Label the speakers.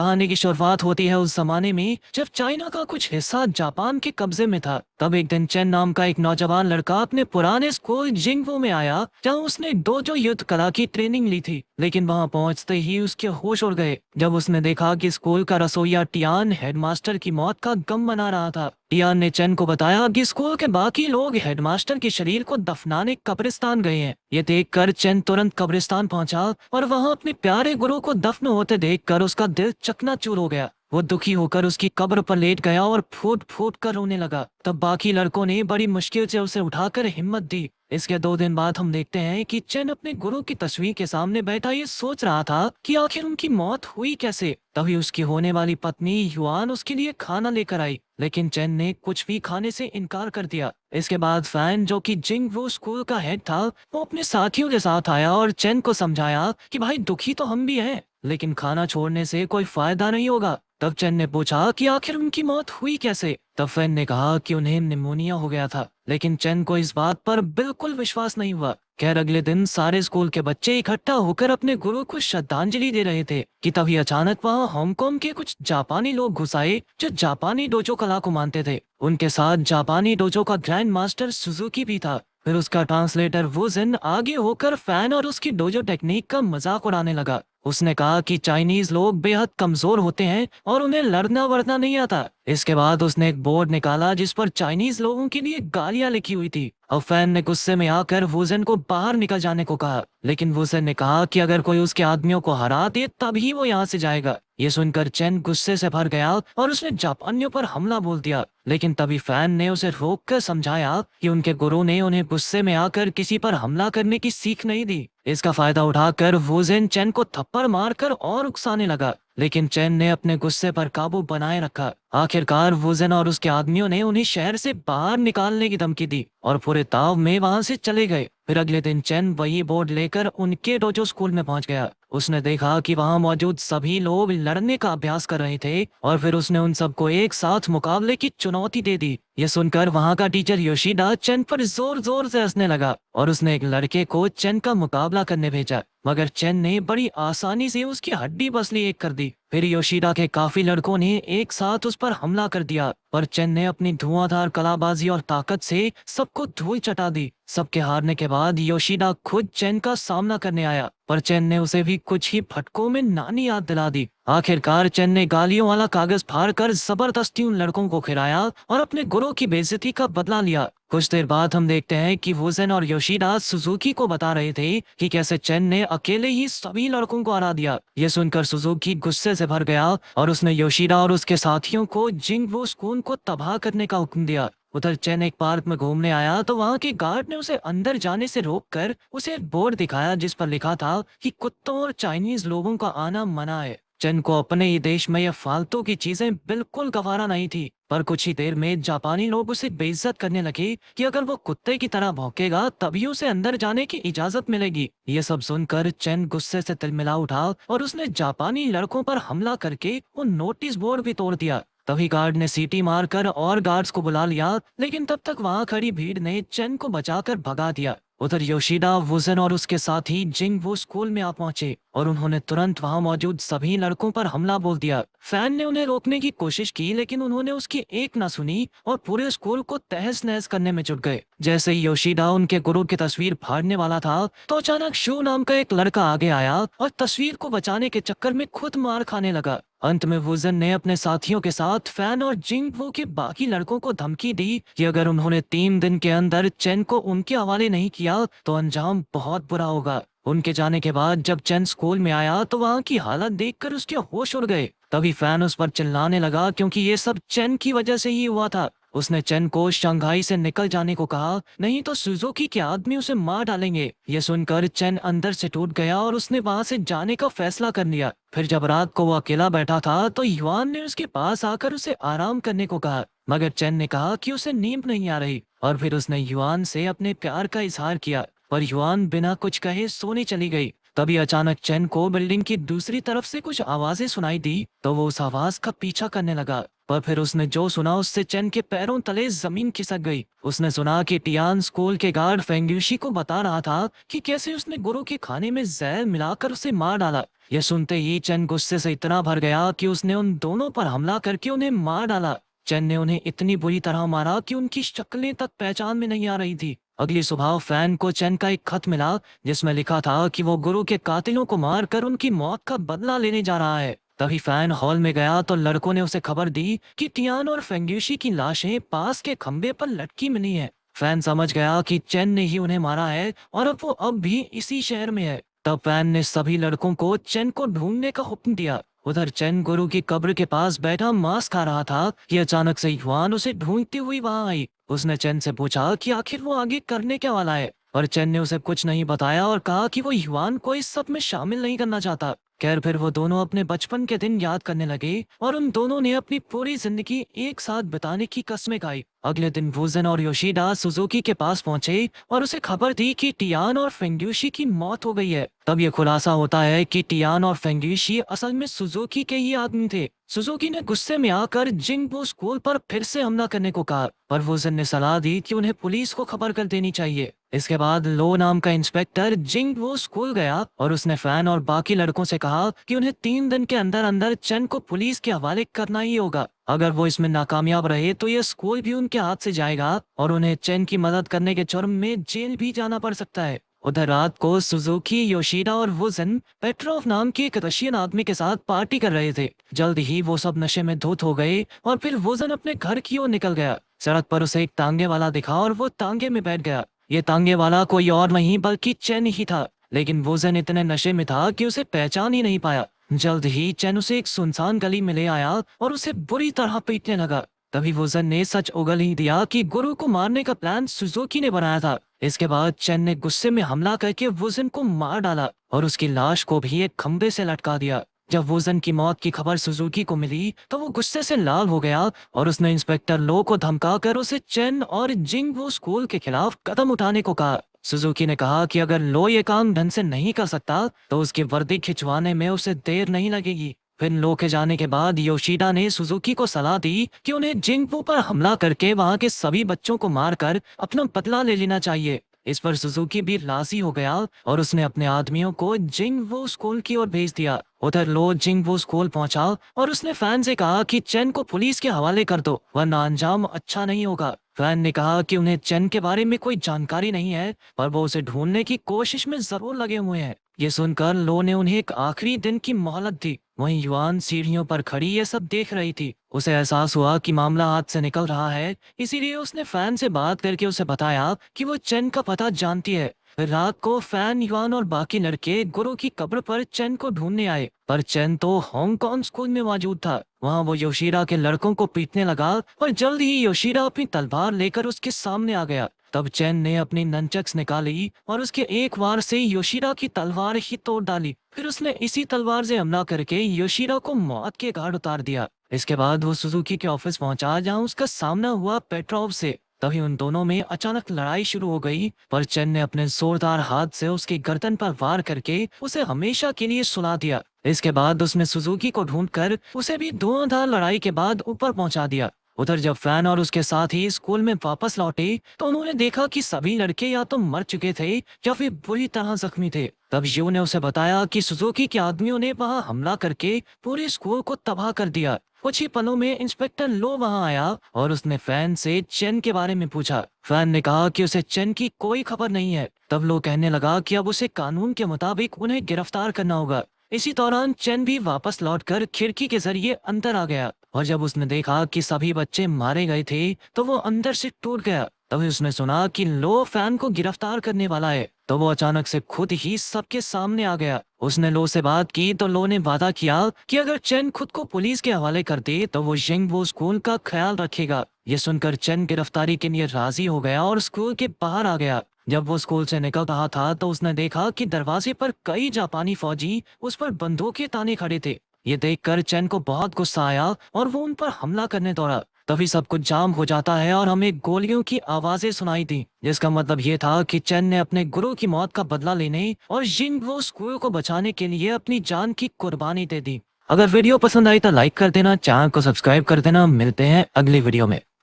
Speaker 1: कहानी की शुरुआत होती है उस जमाने में जब चाइना का कुछ हिस्सा जापान के कब्जे में था। तब एक दिन चेन नाम का एक नौजवान लड़का अपने पुराने स्कूल जिंगवो में आया, जहाँ उसने डोजो युद्ध कला की ट्रेनिंग ली थी। लेकिन वहां पहुंचते ही उसके होश उड़ गए जब उसने देखा कि स्कूल का रसोइया टियान हेडमास्टर की मौत का गम मना रहा था। टियान ने चेन को बताया कि स्कूल के बाकी लोग हेडमास्टर के शरीर को दफनाने कब्रिस्तान गए हैं। ये देखकर चेन तुरंत कब्रिस्तान पहुंचा और वहां अपने प्यारे गुरु को दफन होते देखकर उसका दिल चकनाचूर हो गया। वो दुखी होकर उसकी कब्र पर लेट गया और फूट फूट कर रोने लगा। तब बाकी लड़कों ने बड़ी मुश्किल से उसे उठाकर हिम्मत दी। इसके 2 दिन बाद हम देखते हैं कि चेन अपने गुरु की तस्वीर के सामने बैठा ये सोच रहा था कि आखिर उनकी मौत हुई कैसे। तभी उसकी होने वाली पत्नी युआन उसके लिए खाना लेकर आई, लेकिन चेन ने कुछ भी खाने से इनकार कर दिया। इसके बाद फैन, जो कि जिंगवो स्कूल का हेड था, वो अपने साथियों के साथ आया और चेन को समझाया कि भाई दुखी तो हम भी हैं, लेकिन खाना छोड़ने से कोई फायदा नहीं होगा। तब चेन ने पूछा कि आखिर उनकी मौत हुई कैसे। तब फैन ने कहा कि उन्हें निमोनिया हो गया था, लेकिन चेन को इस बात पर बिल्कुल विश्वास नहीं हुआ। खैर अगले दिन सारे स्कूल के बच्चे इकट्ठा होकर अपने गुरु को श्रद्धांजलि दे रहे थे कि तभी अचानक वहां हांगकांग के कुछ जापानी लोग घुस आए जो जापानी डोजो कला को मानते थे। उनके साथ जापानी डोजो का ग्रैंड मास्टर सुजुकी भी था। फिर उसका ट्रांसलेटर वुजिन आगे होकर फैन और उसकी डोजो टेक्निक का मजाक उड़ाने लगा। उसने कहा कि चाइनीज लोग बेहद कमजोर होते हैं और उन्हें लड़ना वरना नहीं आता। इसके बाद उसने एक बोर्ड निकाला जिस पर चाइनीज लोगों के लिए गालियां लिखी हुई थी और फैन ने गुस्से में आकर वुजिन को बाहर निकल जाने को कहा। लेकिन वुजिन ने कहा कि अगर कोई उसके आदमियों को हरा दे तभी वो यहाँ से जाएगा। ये सुनकर चेन गुस्से से भर गया और उसने जापानियों पर हमला बोल दिया। लेकिन तभी फैन ने उसे रोककर समझाया कि उनके गुरु ने उन्हें गुस्से में आकर किसी पर हमला करने की सीख नहीं दी। इसका फायदा उठाकर वुजिन चेन को थप्पड़ मारकर और उकसाने लगा, लेकिन चेन ने अपने गुस्से पर काबू बनाए रखा। आखिरकार वुजिन और उसके आदमियों ने उन्हें शहर से बाहर निकालने की धमकी दी और पूरे ताव में वहां से चले गए। फिर अगले दिन चेन वही बोर्ड लेकर उनके डोजो स्कूल में पहुंच गया। उसने देखा कि वहां मौजूद सभी लोग लड़ने का अभ्यास कर रहे थे और फिर उसने उन सबको एक साथ मुकाबले की चुनौती दे दी। ये सुनकर वहां का टीचर योशिदा चेन पर जोर जोर से हंसने लगा और उसने एक लड़के को चेन का मुकाबला करने भेजा, मगर चेन ने बड़ी आसानी से उसकी हड्डी पसली एक कर दी। फिर योशिदा के काफी लड़कों ने एक साथ उस पर हमला कर दिया, पर चेन ने अपनी धुआंधार कलाबाजी और ताकत से सबको धूल चटा दी। सबके हारने के बाद योशिदा खुद चेन का सामना करने आया, पर चेन ने उसे भी कुछ ही फटकों में नानी याद दिला दी। आखिरकार चेन ने गालियों वाला कागज फाड़कर जबरदस्ती उन लड़कों को खिलाया और अपने गुरु की बेइज्जती का बदला लिया। कुछ देर बाद हम देखते हैं कि वुजिन और योशिदा सुजुकी को बता रहे थे कि कैसे चेन ने अकेले ही सभी लड़कों को हरा दिया। ये सुनकर सुजुकी गुस्से से भर गया और उसने योशिदा और उसके साथियों को जिंगवो स्कूल को तबाह करने का हुक्म दिया। उधर चेन एक पार्क में घूमने आया तो वहां के गार्ड ने उसे अंदर जाने से रोककर उसे एक बोर्ड दिखाया जिस पर लिखा था कि कुत्तों और चाइनीज लोगों का आना मना है। चेन को अपने ही देश में यह फालतू की चीजें बिल्कुल गवारा नहीं थी, पर कुछ ही देर में जापानी लोग उसे बेइज्जत करने लगे कि अगर वो कुत्ते की तरह भौंकेगा तभी उसे अंदर जाने की इजाजत मिलेगी। ये सब सुनकर चेन गुस्से से तिलमिला उठा और उसने जापानी लड़कों पर हमला करके वो नोटिस बोर्ड भी तोड़ दिया। तभी गार्ड ने सीटी मारकर और गार्ड्स को बुला लिया, लेकिन तब तक वहां खड़ी भीड़ ने चेन को बचाकर भगा दिया। उधर योशिदा, वुजिन और उसके साथी जिंगवो स्कूल में आ पहुंचे और उन्होंने तुरंत वहां मौजूद सभी लड़कों पर हमला बोल दिया। फैन ने उन्हें रोकने की कोशिश की, लेकिन उन्होंने उसकी एक न सुनी और पूरे स्कूल को तहस नहस करने में जुट गए। जैसे ही योशिदा उनके गुरु की तस्वीर फाड़ने वाला था तो अचानक शू नाम का एक लड़का आगे आया और तस्वीर को बचाने के चक्कर में खुद मार खाने लगा। अंत में वुजिन ने अपने साथियों के साथ फैन और जिंगवो के बाकी लड़कों को धमकी दी कि अगर उन्होंने 3 दिन के अंदर चेन को उनके हवाले नहीं किया तो अंजाम बहुत बुरा होगा। उनके जाने के बाद जब चेन स्कूल में आया तो वहाँ की हालत देखकर उसके होश उड़ गए। तभी फैन उस पर चिल्लाने लगा क्योंकि ये सब चेन की वजह से ही हुआ था। उसने चेन को शंघाई से निकल जाने को कहा, नहीं तो सुजुकी के आदमी उसे मार डालेंगे। ये सुनकर चेन अंदर से टूट गया और उसने वहां से जाने का फैसला कर लिया। फिर जब रात को वो अकेला बैठा था तो युआन ने उसके पास आकर उसे आराम करने को कहा, मगर चेन ने कहा कि उसे नींद नहीं आ रही और फिर उसने युआन से अपने प्यार का इजहार किया, पर युआन बिना कुछ कहे सोने चली गई। तभी अचानक चेन को बिल्डिंग की दूसरी तरफ से कुछ आवाजें सुनाई दी तो वो उस आवाज का पीछा करने लगा। पर फिर उसने जो सुना उससे चेन के पैरों तले जमीन खिसक गई। उसने सुना कि टियान स्कूल के गार्ड फेंग्यूशी को बता रहा था कि कैसे उसने गुरु के खाने में जहर मिलाकर उसे मार डाला। यह सुनते ही चेन गुस्से से इतना भर गया कि उसने उन दोनों पर हमला करके उन्हें मार डाला। चेन ने उन्हें इतनी बुरी तरह मारा कि उनकी शक्लें तक पहचान में नहीं आ रही थी। अगली सुबह फैन को चेन का एक खत मिला जिसमें लिखा था कि वो गुरु के कातिलों को मारकर उनकी मौत का बदला लेने जा रहा है। तभी फैन हॉल में गया तो लड़कों ने उसे खबर दी कि टियान और फेंग्यूशी की लाशें पास के खंबे पर लटकी मिली हैं। फैन समझ गया कि चेन ने ही उन्हें मारा है और अब वो अब भी इसी शहर में है। तब फैन ने सभी लड़कों को चेन को ढूंढने का हुक्म दिया। उधर चेन गुरु की कब्र के पास बैठा मांस खा रहा था कि अचानक से युआन उसे ढूंढती हुई वहां आई। उसने चेन से पूछा कि आखिर वो आगे करने क्या वाला है, पर चेन ने उसे कुछ नहीं बताया और कहा कि वो युआन को इस सब में शामिल नहीं करना चाहता। खैर फिर वो दोनों अपने बचपन के दिन याद करने लगे और उन दोनों ने अपनी पूरी जिंदगी एक साथ बिताने की कस्में खाई। अगले दिन वुजन और योशिदा सुजुकी के पास पहुंचे और उसे खबर दी कि टियान और फेंग्यूशी की मौत हो गई है। तब ये खुलासा होता है कि टियान और फेंग्यूशी असल में सुजुकी के ही आदमी थे। सुजुकी ने गुस्से में आकर जिंगबो स्कूल पर फिर से हमला करने को कहा, पर वुजन ने सलाह दी कि उन्हें पुलिस को खबर कर देनी चाहिए। इसके बाद लो नाम का इंस्पेक्टर जिंगबो स्कूल गया और उसने फैन और बाकी लड़कों से कहा कि उन्हें 3 दिन के अंदर अंदर चेन को पुलिस के हवाले करना ही होगा। अगर वो इसमें नाकामयाब रहे तो यह स्कूल भी उनके हाथ से जाएगा और उन्हें चेन की मदद करने के जुर्म में जेल भी जाना पड़ सकता है। उधर रात को सुजुकी, योशिदा और वुजन पेट्रोव नाम के एक रशियन आदमी के साथ पार्टी कर रहे थे। जल्द ही वो सब नशे में धुत हो गए और फिर वुजन अपने घर की ओर निकल गया। सड़क पर उसे एक तांगे वाला दिखा और वो तांगे में बैठ गया। ये तांगे वाला कोई और नहीं बल्कि चेन ही था, लेकिन वुजन इतने नशे में था कि उसे पहचान ही नहीं पाया। जल्द ही चेन उसे एक सुनसान गली में ले आया और उसे बुरी तरह पीटने लगा। तभी वुजन ने सच उगल ही दिया कि गुरु को मारने का प्लान सुजुकी ने बनाया था। इसके बाद चेन ने गुस्से में हमला करके वुजन को मार डाला और उसकी लाश को भी एक खंबे से लटका दिया। जब वुजन की मौत की खबर सुजुकी को मिली तो वो गुस्से से लाल हो गया और उसने इंस्पेक्टर लो को धमकाकर उसे चेन और जिंगबो स्कूल के खिलाफ कदम उठाने को कहा। सुजुकी ने कहा कि अगर लो ये काम ढंग से नहीं कर सकता तो उसकी वर्दी खिंचवाने में उसे देर नहीं लगेगी। फिर लो के जाने के बाद योशिदा ने सुजुकी को सलाह दी कि उन्हें जिंगबो पर हमला करके वहां के सभी बच्चों को मारकर अपना बदला ले लेना चाहिए। इस पर सुजुकी भी राजी हो गया और उसने अपने आदमियों को जिंगबो स्कूल की ओर भेज दिया। उधर लो जिंगबो स्कूल पहुंचा और उसने फैन से कहा कि चेन को पुलिस के हवाले कर दो वरना अंजाम अच्छा नहीं होगा। फैन ने कहा कि उन्हें चेन के बारे में कोई जानकारी नहीं है, पर वो उसे ढूंढने की कोशिश में जरूर लगे हुए हैं। ये सुनकर लो ने उन्हें एक आखिरी दिन की मोहलत दी। वहीं युआन सीढ़ियों पर खड़ी ये सब देख रही थी। उसे एहसास हुआ कि मामला हाथ से निकल रहा है, इसीलिए उसने फैन से बात करके उसे बताया कि वो चेन का पता जानती है। रात को फैन, युआन और बाकी लड़के गुरु की कब्र पर चेन को ढूंढने आए, पर चेन तो हांगकांग स्कूल में मौजूद था। वहां वो योशिदा के लड़कों को पीटने लगा और जल्द ही योशिदा अपनी तलवार लेकर उसके सामने आ गया। तब चेन ने अपनी ननचक्स निकाली और उसके एक वार से योशिदा की तलवार ही तोड़ डाली। फिर उसने इसी तलवार से हमला करके योशिदा को मौत के घाट उतार दिया। इसके बाद वो सुजुकी के ऑफिस पहुंचा जहां उसका सामना हुआ पेट्रोव से। तभी उन दोनों में अचानक लड़ाई शुरू हो गई, पर चेन ने अपने जोरदार हाथ से उसकी गर्दन पर वार करके उसे हमेशा के लिए सुला दिया। इसके बाद उसने सुजुकी को ढूंढकर उसे भी धुआंधार लड़ाई के बाद ऊपर पहुंचा दिया। उधर जब फैन और उसके साथ ही स्कूल में वापस लौटे तो उन्होंने देखा कि सभी लड़के या तो मर चुके थे या फिर बुरी तरह जख्मी थे। तब यू ने उसे बताया कि सुजुकी के आदमियों ने वहां हमला करके पूरे स्कूल को तबाह कर दिया। कुछ ही पलों में इंस्पेक्टर लो वहां आया और उसने फैन से चेन के बारे में पूछा। फैन ने कहा कि उसे चेन की कोई खबर नहीं है। तब लो कहने लगा कि अब उसे कानून के मुताबिक उन्हें गिरफ्तार करना होगा। इसी दौरान चेन भी वापस लौटकर खिड़की के जरिए अंदर आ गया और जब उसने देखा कि सभी बच्चे मारे गए थे तो वो अंदर से टूट गया। तभी उसने सुना कि लो फैन को गिरफ्तार करने वाला है, तो वो अचानक से खुद ही सबके सामने आ गया। उसने लो से बात की तो लो ने वादा किया कि अगर चेन खुद को पुलिस के हवाले कर दे तो वो जिंगबो स्कूल का ख्याल रखेगा। ये सुनकर चेन गिरफ्तारी के लिए राजी हो गया और स्कूल के बाहर आ गया। जब वो स्कूल से निकल रहा था तो उसने देखा कि दरवाजे पर कई जापानी फौजी उस पर बंदूकें ताने खड़े थे। ये देखकर चेन को बहुत गुस्सा आया और वो उन पर हमला करने दौड़ा। तभी सब कुछ जाम हो जाता है और हमें गोलियों की आवाजें सुनाई दी, जिसका मतलब ये था कि चेन ने अपने गुरु की मौत का बदला लेने और जिंगबो स्कूल को बचाने के लिए अपनी जान की कुर्बानी दे दी। अगर वीडियो पसंद आई तो लाइक कर देना, चैनल को सब्सक्राइब कर देना। मिलते हैं अगली वीडियो में।